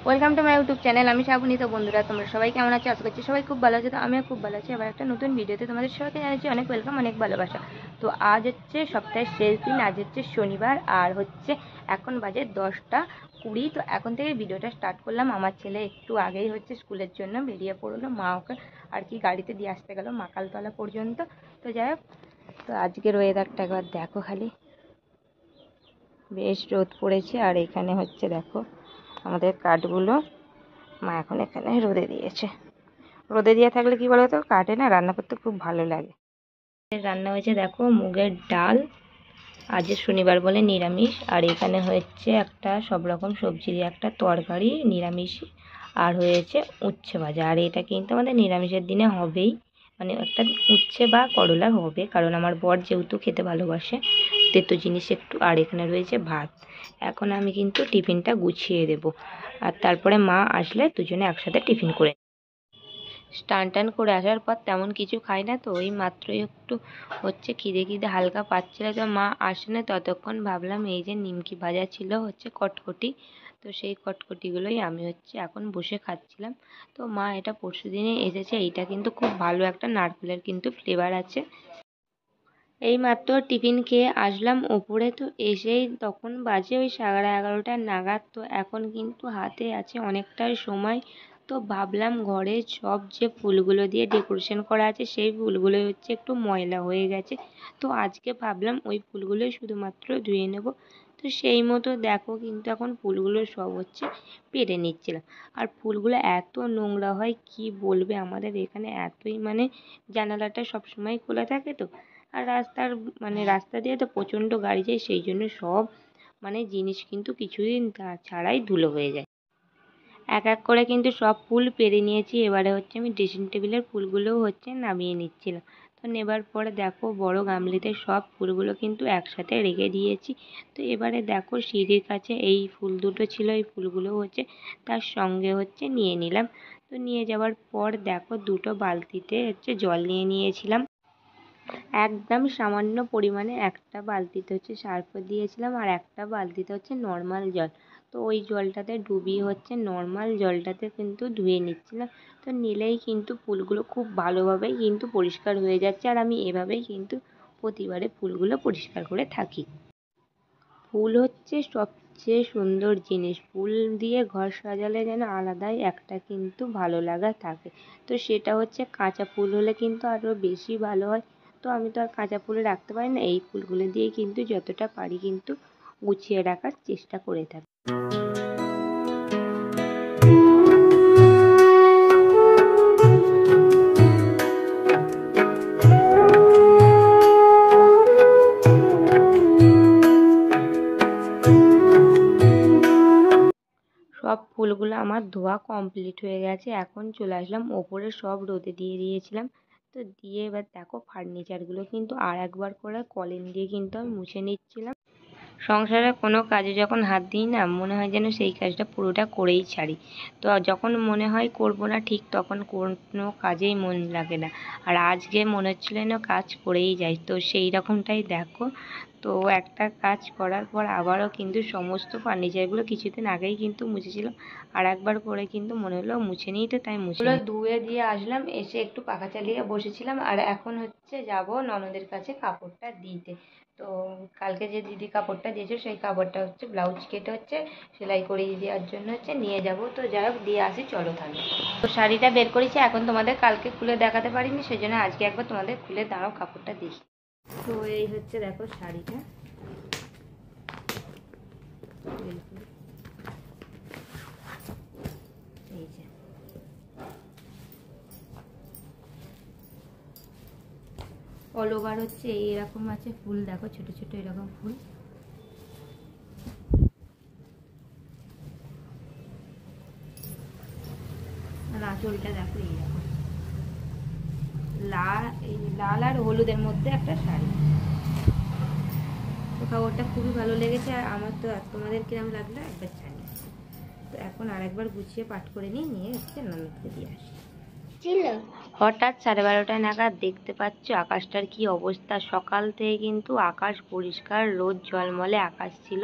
Welcome to my YouTube channel. আমি শ্রাবণী। তো বন্ধুরা, তোমরা সবাই কেমন আছো? আশা করছি সবাই খুব ভালো আছে। তো আমিও খুব ভালো আছি। আবার একটা নতুন ভিডিওতে তোমাদের সবাইকে জানাচ্ছি অনেক ওয়েলকাম, অনেক ভালোবাসা। তো আজ হচ্ছে সপ্তাহের শেষ দিন, আজ হচ্ছে শনিবার, আর হচ্ছে এখন বাজে 10টা 20। তো এখন থেকে ভিডিওটা স্টার্ট করলাম। আমার ছেলে একটু আগেই হচ্ছে স্কুলের জন্য বেরিয়ে পড়লো, মা ওকে আর কি গাড়িতে দিয়ে আসতে গেল মাকালতলা পর্যন্ত। তো যাই হোক, তো আজকের ওয়েদারটা একবার দেখো খালি, বেশ রোদ পড়েছে। আর এখানে হচ্ছে দেখো আমাদের কাঠগুলো মা এখন এখানে রোদে দিয়েছে। রোদে দিয়ে থাকলে কি বলতো, কাঠে না রান্না করতে খুব ভালো লাগে। রান্না হয়েছে দেখো মুগের ডাল, আজ শনিবার বলে নিরামিষ। আর এখানে হচ্ছে একটা সব রকম সবজি দিয়ে একটা তরকারি নিরামিষ, আর হয়েছে উচ্ছে ভাজা। আর এটা কিন্তু আমাদের নিরামিষের দিনে হবেই, মানে একটা উচ্ছে বা করলা হবে, কারণ আমার বর যেহেতু খেতে ভালোবাসে তেতো জিনিস একটু। আর এখানে রয়েছে ভাত। এখন আমি কিন্তু টিফিনটা গুছিয়ে দেব, আর তারপরে মা আসলে দুজনে একসাথে টিফিন করে। স্নান টান করে আসার পর তেমন কিছু খাই না, তো ওই মাত্রই একটু হচ্ছে খিদে হালকা পাচ্ছিল। তো মা আসেনি ততক্ষণ ভাবলাম এই যে নিমকি ভাজা ছিল হচ্ছে কটকটি, তো সেই কটকটিগুলোই আমি হচ্ছে এখন বসে খাচ্ছিলাম। তো মা এটা পরশু দিনে এসেছে, এইটা কিন্তু খুব ভালো একটা নারকেলের কিন্তু ফ্লেভার আছে। এই মাত্র টিফিন খেয়ে আসলাম ওপরে, তো এসেই তখন বাজে ওই 11:30 নাগাদ। তো এখন কিন্তু হাতে আছে অনেকটাই সময়। তো ভাবলাম ঘরে সব যে ফুলগুলো দিয়ে ডেকোরেশন করা আছে সেই ফুলগুলো হচ্ছে একটু ময়লা হয়ে গেছে। তো আজকে ভাবলাম ওই ফুলগুলোই শুধুমাত্র ধুয়ে নেব। তো সেই মতো দেখো কিন্তু এখন ফুলগুলো সব হচ্ছে পেরে নিচ্ছিলাম। আর ফুলগুলো এত নোংরা হয় কি বলবে, আমাদের এখানে এতই মানে জানালাটা সবসময় খোলা থাকে, তো আর রাস্তা দিয়ে তো প্রচণ্ড গাড়ি যায়, সেই জন্য সব জিনিস কিন্তু কিছুদিন ছাড়াই ধুলো হয়ে যায়। এক এক করে কিন্তু সব ফুল পেরে নিয়েছি। এবারে হচ্ছে আমি ড্রেসিং টেবিলের ফুলগুলোও হচ্ছে নামিয়ে নিচ্ছিলাম। তো নেবার পরে দেখো বড় গামলিতে সব ফুলগুলো কিন্তু একসাথে রেখে দিয়েছি। তো এবারে দেখো সিঁড়ির কাছে এই ফুল দুটো ছিল, এই ফুলগুলো হচ্ছে তার সঙ্গে হচ্ছে নিয়ে নিলাম। তো নিয়ে যাওয়ার পর দেখো দুটো বালতিতে হচ্ছে জল নিয়ে নিয়েছিলাম। একদম সামান্য পরিমাণে একটা বালতিতে হচ্ছে সার্ফ দিয়েছিলাম, আর একটা বালতিতে হচ্ছে নর্মাল জল। তো ওই জলটাতে ডুবিয়ে হচ্ছে নর্মাল জলটাতে কিন্তু ধুয়ে নিচ্ছিলাম। তো নিলেই কিন্তু ফুলগুলো খুব ভালোভাবেই কিন্তু পরিষ্কার হয়ে যাচ্ছে। আর আমি এভাবেই কিন্তু প্রতিবারে ফুলগুলো পরিষ্কার করে থাকি। ফুল হচ্ছে সবচেয়ে সুন্দর জিনিস। ফুল দিয়ে ঘর সাজালে যেন আলাদাই একটা কিন্তু ভালো লাগা থাকে। তো সেটা হচ্ছে কাঁচা ফুল হলে কিন্তু আরও বেশি ভালো হয়। তো আমি তো আর কাঁচা ফুল রাখতে পারি না, এই ফুলগুলো দিয়ে কিন্তু যতটা পারি কিন্তু গুছিয়ে রাখার চেষ্টা করে থাকি। সব ফুলগুলো আমার ধোয়া কমপ্লিট হয়ে গেছে। এখন চলে আসলাম ওপরে, সব রোদে দিয়ে দিয়েছিলাম। তো দিয়ে এবার দেখো ফার্নিচারগুলো কিন্তু আর একবার করে কলিন দিয়ে কিন্তু আমি মুছে নিচ্ছিলাম। সংসারে কোনো কাজে যখন হাত দিই না, মনে হয় যেন সেই কাজটা পুরোটা করেই ছাড়ি। তো যখন মনে হয় করব না, ঠিক তখন কোনো কাজেই মন লাগে না। আর আজকে মনে হচ্ছিল না কাজ করেই যাই, তো সেই রকমটাই দেখো। তো একটা কাজ করার পর আবারও কিন্তু সমস্ত ফার্নিচারগুলো কিছুদিন আগেই কিন্তু মুছেছিলাম, আর একবার করে কিন্তু মনে হলো মুছে নিই, তো তাই মুছে ধুয়ে দিয়ে আসলাম। এসে একটু পাখা চালিয়ে বসেছিলাম, আর এখন হচ্ছে যাব ননদের কাছে কাপড়টা দিতে। তো কালকে যে দিদি কাপড়টা দিয়েছে সেই কাপড়টা হচ্ছে ব্লাউজ কেটে হচ্ছে সেলাই করিয়ে দেওয়ার জন্য হচ্ছে নিয়ে যাব। তো যাই হোক, দিয়ে আসি চলো তাহলে। তো শাড়িটা বের করেছি, এখন তোমাদের কালকে খুলে দেখাতে পারিনি, সেই জন্য আজকে একবার তোমাদের খুলে দাঁড়াও কাপড়টা দেখি। তো এই হচ্ছে দেখো শাড়িটা, এই যে অল ওভার হচ্ছে এইরকম আছে ফুল, দেখো ছোট ছোট এরকম ফুল। আর আঁচলটা দেখো এইরকম লাল আর হলুদের মধ্যে একটা শাড়ি। তো কাপড়টা খুবই ভালো লেগেছে, আর আমার তো তোমাদের কিরম লাগলো একবার জানি। তো এখন আরেকবার গুছিয়ে পাট করে নিয়ে হচ্ছে ননদকে দিয়ে আসি। হঠাৎ 12:30 নাগাদ দেখতে পাচ্ছ আকাশটার কি অবস্থা। সকাল থেকে কিন্তু আকাশ পরিষ্কার, রোদ ঝলমলে আকাশ ছিল,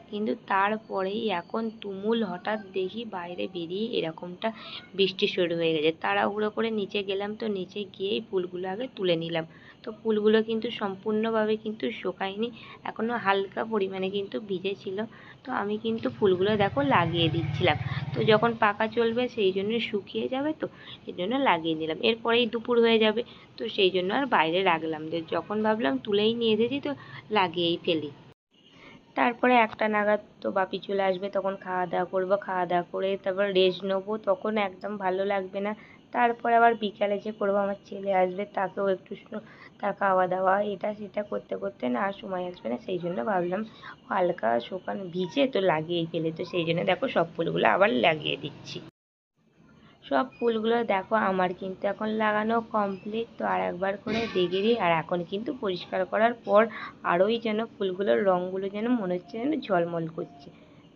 কিন্তু তারপরেই এখন তুমুল হঠাৎ দেখি বাইরে বেরিয়ে এরকমটা বৃষ্টি শুরু হয়ে গেছে। তাড়াহুড়ো করে নিচে গেলাম, তো নিচে গিয়েই ফুলগুলো আগে তুলে নিলাম। তো ফুলগুলো কিন্তু সম্পূর্ণভাবে কিন্তু শুকায়নি, এখনও হালকা পরিমাণে কিন্তু ভিজে ছিল। তো আমি কিন্তু ফুলগুলো দেখো লাগিয়ে দিচ্ছিলাম, তো যখন পাকা চলবে সেই জন্য শুকিয়ে যাবে, তো এই জন্য লাগিয়ে নিলাম। এরপরেই দুপুর হয়ে যাবে, তো সেই জন্য আর বাইরে রাখলাম, যে যখন ভাবলাম তুলেই নিয়ে এসেছি তো লাগিয়েই ফেলি। তারপরে 1টা নাগাদ তো বাপি চলে আসবে, তখন খাওয়া দাওয়া করবো। খাওয়া দাওয়া করে তারপর রেস্ট নেবো, তখন একদম ভালো লাগবে না। তারপরে আবার বিকালে যে করবো, আমার ছেলে আসবে, তাকেও একটু তার খাওয়া দাওয়া এটা সেটা করতে করতে না আর সময় আসবে না। সেই জন্য ভাবলাম হালকা শুকানো ভিজে তো লাগিয়েই ফেলে, তো সেই জন্য দেখো সব ফুলগুলো আবার লাগিয়ে দিচ্ছি। সব ফুলগুলো দেখো আমার কিন্তু এখন লাগানো কমপ্লিট। তো আর একবার করে দেখে দিই, আর এখন কিন্তু পরিষ্কার করার পর আরোই যেন ফুলগুলোর রঙগুলো যেন মনে হচ্ছে যেন ঝলমল করছে।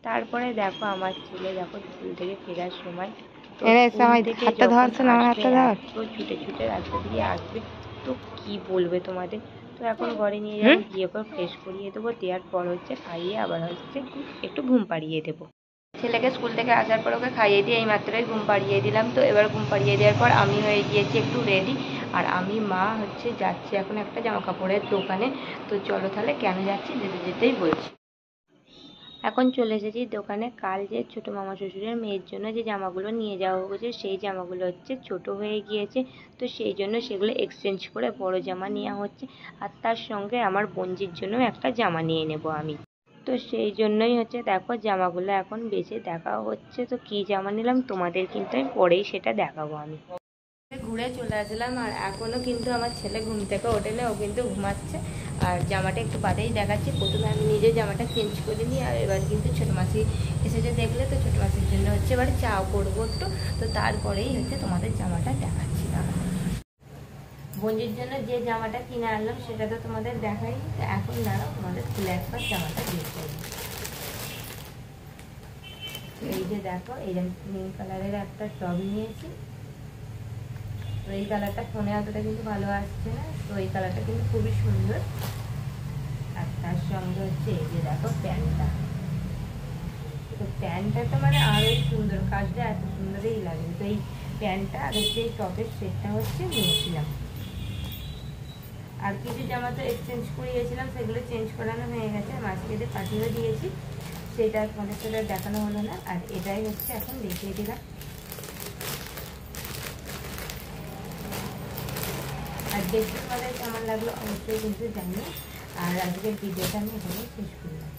তারপরে দেখো আমার ছেলে দেখো স্কুল থেকে ফেরার সময়, তো স্কুল থেকে যখন আসবে এত ছুটে ছুটে রাস্তা দিয়ে আসবে, তো কি বলবে তোমাদের। তো এখন ঘরে নিয়ে যাবো, গিয়ে পর ফ্রেশ করিয়ে দেবো, দেওয়ার পর হচ্ছে খাইয়ে আবার হচ্ছে একটু ঘুম পাড়িয়ে দেবো। ছেলেকে স্কুল থেকে আসার পর ওকে খাইয়ে দিয়ে এই মাত্রই ঘুম পাড়িয়ে দিলাম। তো এবার ঘুম পাড়িয়ে দেওয়ার পর আমি হয়ে গিয়েছি একটু রেডি, আর আমি মা হচ্ছে যাচ্ছি এখন একটা জামা কাপড়ের দোকানে। তো চলো তাহলে কেন যাচ্ছি যেতে যেতেই বলছি। এখন চলে এসেছি দোকানে। কাল যে ছোটো মামা শ্বশুরের মেয়ের জন্য যে জামাগুলো নিয়ে যাওয়া হয়েছে, সেই জামাগুলো হচ্ছে ছোট হয়ে গিয়েছে, তো সেই জন্য সেগুলো এক্সচেঞ্জ করে বড় জামা নেওয়া হচ্ছে। আর তার সঙ্গে আমার বোনজির জন্য একটা জামা নিয়ে নেব আমি। তো সেই জন্যই হচ্ছে দেখো জামাগুলো এখন বেছে দেখা হচ্ছে। তো কী জামা নিলাম তোমাদের কিন্তু আমি পরেই সেটা দেখাবো। আমি ঘুরে চলে আসলাম, আর এখনও কিন্তু আমার ছেলে ঘুম থেকে ওঠেনি, ও কিন্তু ঘুমাচ্ছে। আর জামাটা একটু বাদেই দেখাচ্ছি। প্রথমে আমি নিজে জামাটা চেঞ্জ করে নিই, আর এবার কিন্তু ছোটো মাসি এসেছে দেখলে, তো ছোটো মাসির জন্য হচ্ছে এবার চা করবো একটু। তো তারপরেই হচ্ছে তোমাদের জামাটা দেখাচ্ছি। বোনজির জন্য যে জামাটা কিনে আনলাম সেটা তো তোমাদের দেখাই। তো এখন দাঁড়াও তোমাদের খুলে একবার জামাটা দিয়ে করবো। এই যে দেখো, এই যে নীল কালারের একটা টপ নিয়েছি। তো এই কালারটা ফোনে অতটা কিন্তু ভালো আসছে না, তো এই কালারটা কিন্তু খুবই সুন্দর। আর তার সঙ্গে হচ্ছে এই যে দেখো প্যান্টটা, তো প্যান্টটা তো মানে আরোই সুন্দর, কাজটা এত সুন্দরই লাগে। তো এই প্যান্টটা আর হচ্ছে এই টপের সেটটা হচ্ছে নিয়েছিলাম। আর কিছু জামা তো এক্সচেঞ্জ করিয়েছিলাম, সেগুলো চেঞ্জ করানো হয়ে গেছে, মাঝখানে পাঠিয়ে দিয়েছি, সেটা তোমাদের সাথে দেখানো হলো না। আর এটাই হচ্ছে এখন দেখিয়ে দিলাম। আর দেখতে তোমাদের কেমন লাগলো অবশ্যই কিন্তু জানিয়ে, আর আজকের ভিডিওটা আমি এখানে শেষ করলাম।